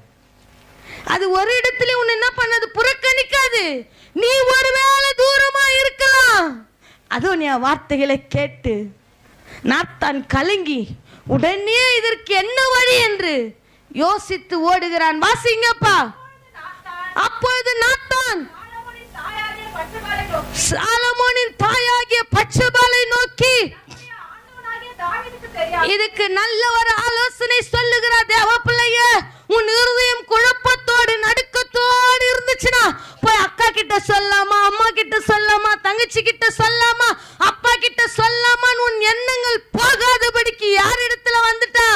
அது ஒரு இடத்துல உன்னை என்ன பண்ணாது, புறக்கணிக்காது. நீ ஒருவேளை தூரமா இருக்கலாம், அதுவும் நீ வார்த்தைகளை கேட்டு நாத்தான் கலங்கி உடனே இதற்கு என்ன வழி என்று யோசித்து ஓடுகிறான். வாசிங்கப்பா. அப்பொழுது நாத்தான் சாலமோனின் தாயாகிய பட்சபாலை நோக்கி இதுக்கு நல்ல ஒரு ஆலோசனை சொல்லுகிறார். தேவ பிள்ளையே, உன் இருதயம் குழப்பத்தோடு நடுக்கத்தோடு இருந்துச்சுன்னா போய் அக்கா கிட்ட சொல்லாமா, அம்மா கிட்ட சொல்லாமா, தங்கச்சி கிட்ட சொல்லாமா, அப்பா கிட்ட சொல்லாமா, உன் எண்ணங்கள் போகாதபடிக்கு யார் இடத்துல வந்துட்டா,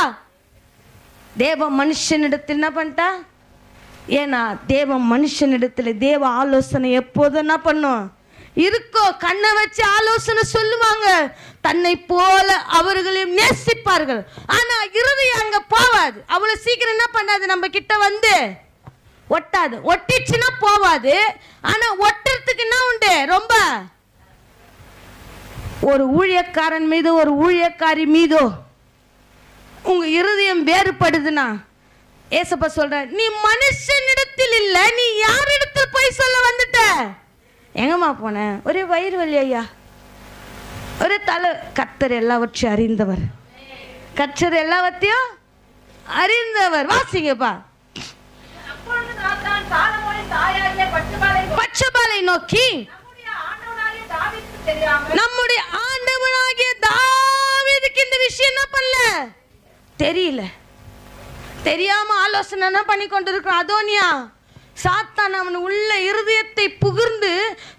தேவ மனுஷனிடத்தில் என்ன பண்ணிட்டா. ஏன்னா தேவ மனுஷனிடத்துல தேவ ஆலோசனை எப்போதும் என்ன பண்ணும் இருக்கோ. கண்ணை வச்சு ஆலோசனை சொல்லுவாங்க, தன்னை போல அவர்களையும் நேசிப்பார்கள். ஆனா இருதயம் அங்க போவாது, அவ்வளவு சீக்கிரம் என்ன பண்ணாது, நம்ம கிட்ட வந்து ஒட்டாது. ஒட்டிச்சுன்னா போவாது, ஆனா ஒட்டுறதுக்கு என்ன உண்டு, ரொம்ப ஒரு ஊழியக்காரன் மீதோ ஒரு ஊழியக்காரி மீதோ உங்க இருதயம் வேறுபடுதுன்னா ஏசப்பா சொல்ற, நீ மனுஷனிடத்தில் இல்ல, நீ யாரிடத்தில் போய் சொல்ல வந்துட்ட. எங்கம்மா போன, ஒரே வயிறு வலி ஐயா, ஒரு தலை. கர்த்தர் எல்லாவற்றையும் அறிந்தவர், கர்த்தர் எல்லாவற்றையும் அறிந்தவர். வாசிங்கப்பா. பட்சபாலை நோக்கி நம்முடைய ஆண்டவனாகிய தாவீதுக்கு இந்த விஷயம் என்ன பண்ணல, தெரியல. தெரியாம ஆலோசனை என்ன பண்ணி கொண்டிருக்கிறான் அதோனியா. சாத்தான் அவன் உள்ள இருதயத்தை புகுந்து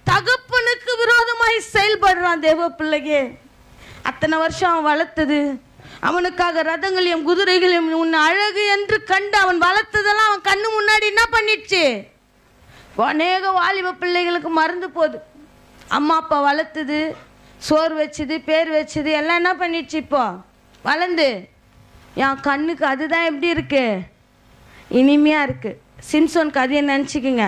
தகப்பனுக்கு விரோதமாய் செயல்படுறான். தேவ பிள்ளையே, அத்தனை வருஷம் அவன் வளர்த்தது, அவனுக்காக ரதங்களையும் குதிரைகளையும் உன் அழகு என்று கண்டு அவன் வளர்த்ததெல்லாம் அவன் கண்ணு முன்னாடி என்ன பண்ணிடுச்சு. அநேக வாலிப பிள்ளைகளுக்கு மறந்து போகுது. அம்மா அப்பா வளர்த்தது, சோறு வச்சது, பேர் வச்சது எல்லாம் என்ன பண்ணிடுச்சு. இப்போ வளர்ந்து என் கண்ணுக்கு அதுதான் எப்படி இருக்கு, இனிமையா இருக்கு. சிம்சோன் கதையை நினச்சிக்கங்க.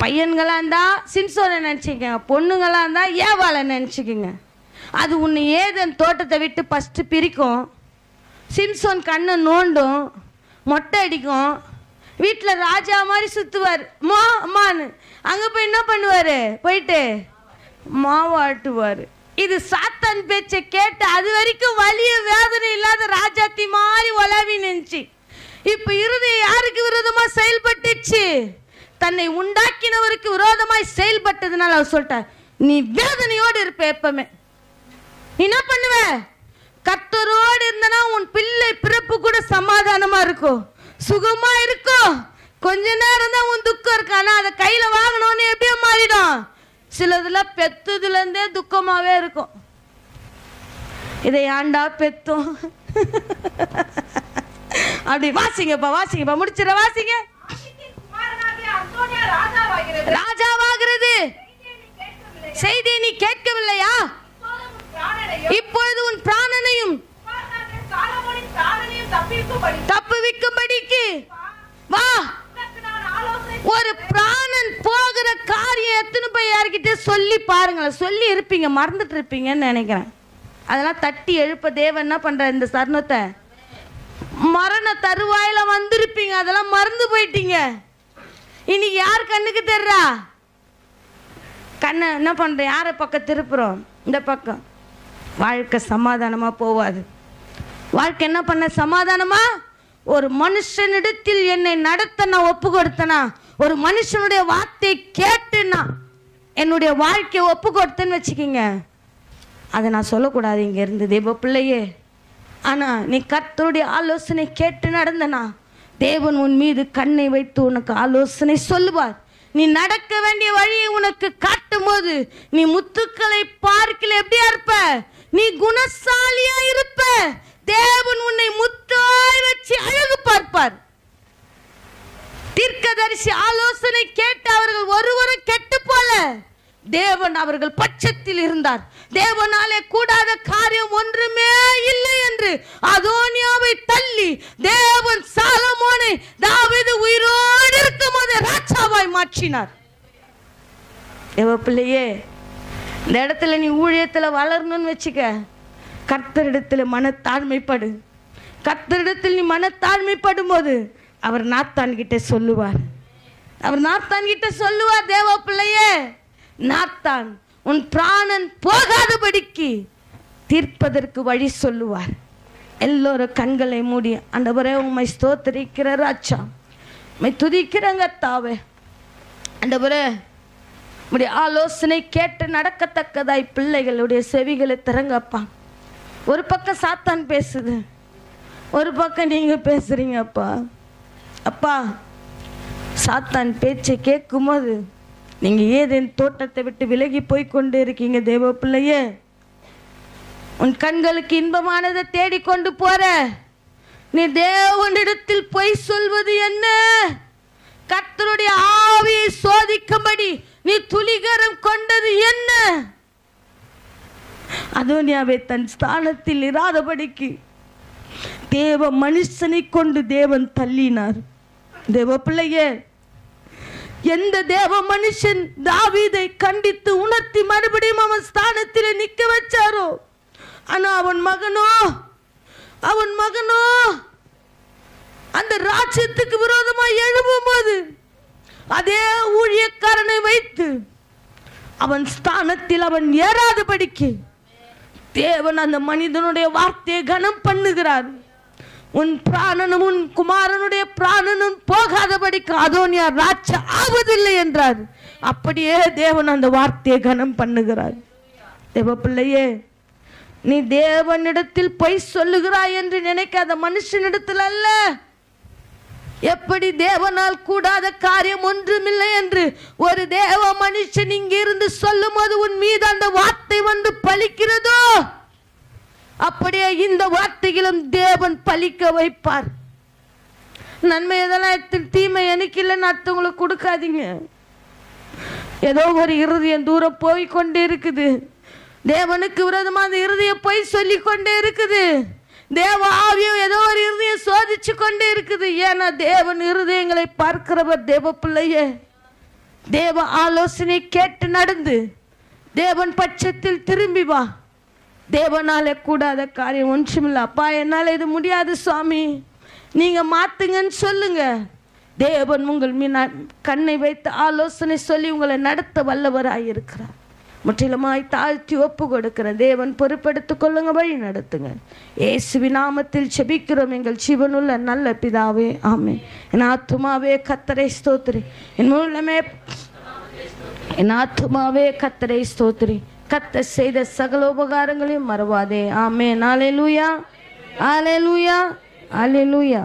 பையன்களாக இருந்தால் சிம்சோனை நினச்சிக்கங்க, பொண்ணுங்களாக இருந்தால் ஏவாளை நினச்சிக்கங்க. அது உன்னை ஏதன் தோட்டத்தை விட்டு ஃபஸ்ட்டு பிரிக்கும். சிம்சோன் கண்ணை நோண்டும், மொட்டை அடிக்கும், வீட்டில் ராஜா மாதிரி சுற்றுவார். அம்மான்னு அங்கே போய் என்ன பண்ணுவார், போயிட்டு மாவாட்டுவார். இது சாத்தான் பேச்சை கேட்டு அது வரைக்கும் வலிய வேதனை இல்லாத ராஜாத்தி மாதிரி உலவி நினைச்சு இப்ப இருதயம் யாருக்கு விரோதமா செயல்பட்டுச்சு, தன்னை உண்டாக்கினவருக்கு விரோதமாய் செயல்பட்டதுனால அவர் சொல்லிட்டார், நீ வேதனையோடு இருப்ப. எப்பவுமே நீ என்ன பண்ணுவ, கர்த்தரோடு இருந்தனா உன் பிள்ளை பிறப்பு கூட சமாதானமா இருக்கும், சுகமா இருக்கும். கொஞ்ச நேரம் தான் உன் துக்கம் இருக்கு, ஆனா அதை கையில வாங்கணும்னு எப்படியோ மாறிடும். சிலதுல பெத்ததுல இருந்தே துக்கமாவே இருக்கும். இதை ஏண்டா பெத்தோம் அப்படி. வாசிங்கப்பா, வாசிங்கப்பா, முடிச்சிட வாசிங்க. ராஜாவாகிறது செய்தியை நீ கேட்கவில்லையா, இப்பொழுது உன் பிராணனையும் தப்புவிக்கும்படிக்கு வா. ஒரு பிராணன் போகிற காரியம் எத்தனை போய் யார்கிட்ட சொல்லி பாருங்களேன். சொல்லி இருப்பீங்க, மறந்துட்டு இருப்பீங்கன்னு நினைக்கிறேன். அதெல்லாம் தட்டி எழுப்ப தேவன் என்ன பண்ற, இந்த சரணத்தை மரண தருவாயில வந்திருப்பீங்க, அதெல்லாம் மறந்து போயிட்டீங்க. இன்னைக்கு யார் கண்ணுக்கு தெர்றா, கண்ணை என்ன பண்ற, யார பக்கம் திருப்புறோம், இந்த பக்கம். வாழ்க்கை சமாதானமா போவாது. வாழ்க்கை என்ன பண்ண சமாதானமா, ஒரு மனுஷனிடத்தில் என்னை நடத்த நான் ஒப்பு கொடுத்தனா, ஒரு மனுஷனுடைய வார்த்தை கேட்டுனா என்னுடைய வாழ்க்கையை ஒப்பு கொடுத்தேன்னு வச்சுக்கிங்க, அதை நான் சொல்லக்கூடாது இங்க இருந்து தேவ பிள்ளையே. ஆனா நீ கர்த்தருடைய ஆலோசனை கேட்டு நடந்தனா தேவன் உன் மீது கண்ணை வைத்து உனக்கு ஆலோசனை சொல்லுவார். நீ நடக்க வேண்டிய வழியை உனக்கு காட்டும் போது நீ முத்துக்களை பார்க்கல எப்படியா இருப்ப, நீ குணசாலியா இருப்ப. தேவன் உன்னை முத்தாய் வச்சு அழகு பார்ப்பார். தீர்க்கதரிசி ஆலோசனை கேட்டு அவர்கள் ஒருவரும் கெட்டு போல, தேவன் அவர்கள் பட்சத்தில் இருந்தார். தேவனாலே கூடாத காரியம் ஒன்றுமே இல்லை என்று அதோனியாவை தள்ளி தேவன் சாலமோனை தாவீது உயிரோடு இருக்கும் போது ராஜாவாய் மாற்றினார். தேவ பிள்ளையே, இந்த இடத்துல நீ ஊழியத்துல வளரணும்னு வச்சுக்க, கர்த்தரிடத்துல மனத்தாழ்மைப்படு. கர்த்தரிடத்தில் நீ மனத்தாழ்மைப்படும் போது அவர் நாத்தான் கிட்ட சொல்லுவார். அவர் நாத்தான் கிட்ட சொல்லுவார், தேவ பிள்ளையே நாத்தான் உன் பிராணன் போகாதபடிக்கு தீர்ப்பதற்கு வழி சொல்லுவார். எல்லோரும் கண்களை மூடி, ஆண்டவரே உம்மை ஸ்தோத்திரிக்கிற ராஜா, உம்மை துதிக்கிறங்க தாவே. ஆண்டவரே உம்முடைய ஆலோசனை கேட்டு நடக்கத்தக்கதாய் பிள்ளைகளுடைய செவிகளை திறங்கப்பா. ஒரு பக்கம் சாத்தான் பேசுது, ஒரு பக்கம் நீங்க பேசுறீங்க அப்பா. அப்பா சாத்தான் பேச்சை கேட்கும் போது நீங்க ஏதேன் தோட்டத்தை விட்டு விலகி போய் கொண்டு இருக்கீங்க. தேவ பிள்ளையே, உன் கண்களுக்கு இன்பமானதை தேடிக்கொண்டு போற நீ தேவனிடத்தில் பொய் சொல்வது என்ன? கர்த்தருடைய ஆவியை சோதிக்கும்படி நீ துளிகரம் கொண்டது என்ன? அதோனியாவை தன் ஸ்தானத்தில் இராதபடிக்கு தேவ மனுஷனை கொண்டு தேவன் தள்ளினார். தேவ பிள்ளையே, எந்த தேவ மனுஷன் தாவீதை கண்டித்து உணர்த்தி மறுபடியும் அவன் ஸ்தானத்தில் நிற்க வச்சாரோ, ஆனா அவன் மகனோ அந்த ராஜ்யத்துக்கு விரோதமாக எழும்பும் போது அதே ஊழியக்காரனை வைத்து அவன் ஸ்தானத்தில் அவன் ஏறாதபடிக்கு தேவன் அந்த மனிதனுடைய வார்த்தையை கனம் பண்ணுகிறார். உன் பிராணனும் உன் குமாரனுடைய பிராணனும் போகாதபடிக்கு அதோனியா ராஜா ஆவதில்லை என்றார். அப்படியே தேவன் அந்த வார்த்தையை கனம் பண்ணுகிறார். தேவ பிள்ளையே, நீ தேவனிடத்தில் பொய் சொல்லுகிறாய் என்று நினைக்காத, மனுஷனிடத்தில் அல்ல. எப்படி தேவனால் கூடாத காரியம் ஒன்றுமில்லை என்று ஒரு தேவ மனுஷன் இங்கிருந்து சொல்லும் போது உன் மீது அந்த வார்த்தை வந்து பலிக்கிறதோ, அப்படியே இந்த வார்த்தைகளும் தேவன் பலிக்க வைப்பார். நன்மை எதெல்லாம் தீமை எனக்கு இல்லைன்னு அடுத்தவங்களுக்கு கொடுக்காதீங்க. ஏதோ ஒரு இருதயம் தூரம் போய் கொண்டே இருக்குது, தேவனுக்கு விரோதமாக அந்த இருதயம் போய் சொல்லி கொண்டே இருக்குது. தேவ ஆவியம் ஏதோ ஒரு இருதயம் சோதிச்சு கொண்டே இருக்குது. ஏன்னா தேவன் இருதயங்களை பார்க்கிறவர். தேவ பிள்ளையே, தேவ ஆலோசனை கேட்டு நடந்து தேவன் பட்சத்தில் திரும்பி வா. தேவனால கூடாத காரியம் ஒன்றுமில்லை. அப்பா என்னால் இது முடியாது சுவாமி, நீங்க மாத்துங்கன்னு சொல்லுங்க. தேவன் உங்கள் மீன் கண்ணை வைத்து ஆலோசனை சொல்லி உங்களை நடத்த வல்லவராயிருக்கிறார். முற்றிலுமாய் தாழ்த்தி ஒப்பு கொடுக்கிற தேவன் பொறுப்பெடுத்துக் கொள்ளுங்க, வழி நடத்துங்க. இயேசுவின் நாமத்தில் செபிக்கிறோம் எங்கள் ஜீவனுள்ள நல்ல பிதாவே, ஆமென். என் ஆத்துமாவே கர்த்தரை ஸ்தோத்திரி, என் உள்ளமே என் ஆத்துமாவே கர்த்தரை ஸ்தோத்திரி. கர்த்தர் செய்த சகல உபகாரங்களையும் மறவாதே. ஆமென். அல்லேலூயா, அல்லேலூயா, அல்லேலூயா.